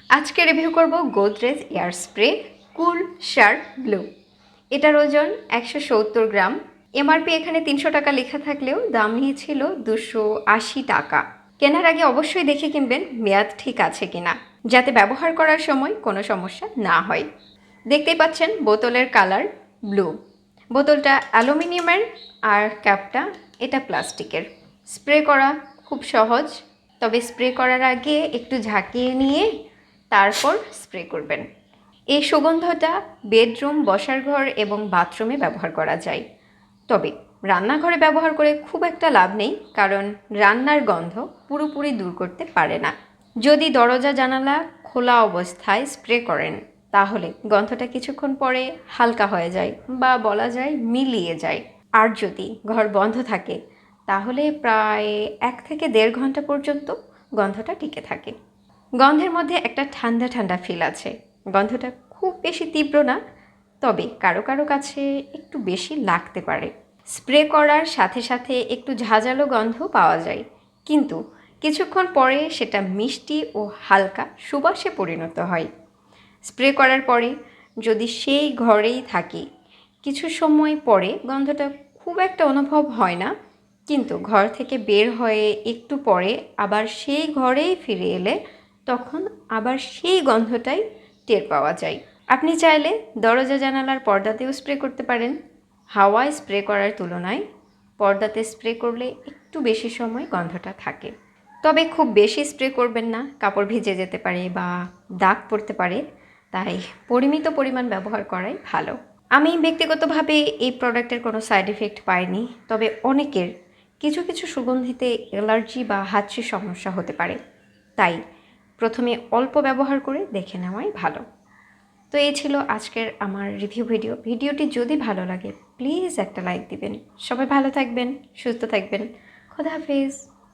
আজকে রিভিউ করব Godrej air spray কুল shirt blue. এটার ওজন 170 গ্রাম। এমআরপি এখানে 300 টাকা লেখা থাকলেও দাম নিয়েছিল 280 টাকা। কেনার আগে অবশ্যই দেখে কিনবেন মেয়াদ ঠিক আছে কিনা, যাতে ব্যবহার করার সময় কোনো সমস্যা না হয়। দেখতেই পাচ্ছেন বোতলের কালার ব্লু। বোতলটা অ্যালুমিনিয়ামের আর ক্যাপটা এটা প্লাস্টিকের। স্প্রে করা খুব সহজ, তবে স্প্রে করার আগে একটু ঝাঁকিয়ে নিয়ে তারপর স্প্রে করবেন। এই সুগন্ধটা বেডরুম, বসার ঘর এবং বাথরুমে ব্যবহার করা যায়, তবে রান্নাঘরে ব্যবহার করে খুব একটা লাভ নেই, কারণ রান্নার গন্ধ পুরোপুরি দূর করতে পারে না। যদি দরজা জানালা খোলা অবস্থায় স্প্রে করেন তাহলে গন্ধটা কিছুক্ষণ পরে হালকা হয়ে যায় বা বলা যায় মিলিয়ে যায়। আর যদি ঘর বন্ধ থাকে তাহলে প্রায় 1 থেকে 1.5 ঘন্টা পর্যন্ত গন্ধটা টিকে থাকে। গন্ধের মধ্যে একটা ঠান্ডা ঠান্ডা ফিল আছে। গন্ধটা খুব বেশি তীব্র না, তবে কারো কারো কাছে একটু বেশি লাগতে পারে। স্প্রে করার সাথে সাথে একটু ঝাঁঝালো গন্ধ পাওয়া যায়, কিন্তু কিছুক্ষণ পরে সেটা মিষ্টি ও হালকা সুবাসে পরিণত হয়। স্প্রে করার পরে যদি সেই ঘরেই থাকি, কিছু সময় পরে গন্ধটা খুব একটা অনুভব হয় না, কিন্তু ঘর থেকে বের হয়ে একটু পরে আবার সেই ঘরেই ফিরে এলে তখন আবার সেই গন্ধটাই টের পাওয়া যায়। আপনি চাইলে দরজা জানালার পর্দাতেও স্প্রে করতে পারেন। হাওয়ায় স্প্রে করার তুলনায় পর্দাতে স্প্রে করলে একটু বেশি সময় গন্ধটা থাকে। তবে খুব বেশি স্প্রে করবেন না, কাপড় ভিজে যেতে পারে বা দাগ পড়তে পারে, তাই পরিমিত পরিমাণ ব্যবহার করাই ভালো। আমি ব্যক্তিগতভাবে এই প্রোডাক্টের কোনো সাইড এফেক্ট পাইনি, তবে অনেকের কিছু কিছু সুগন্ধিতে অ্যালার্জি বা হাঁচির সমস্যা হতে পারে, তাই প্রথমে অল্প ব্যবহার করে দেখে নেওয়াই ভালো। তো এই ছিল আজকের আমার রিভিউ ভিডিও। ভিডিওটি যদি ভালো লাগে প্লিজ একটা লাইক দিবেন। সবাই ভালো থাকবেন, সুস্থ থাকবেন। খোদা হাফেজ।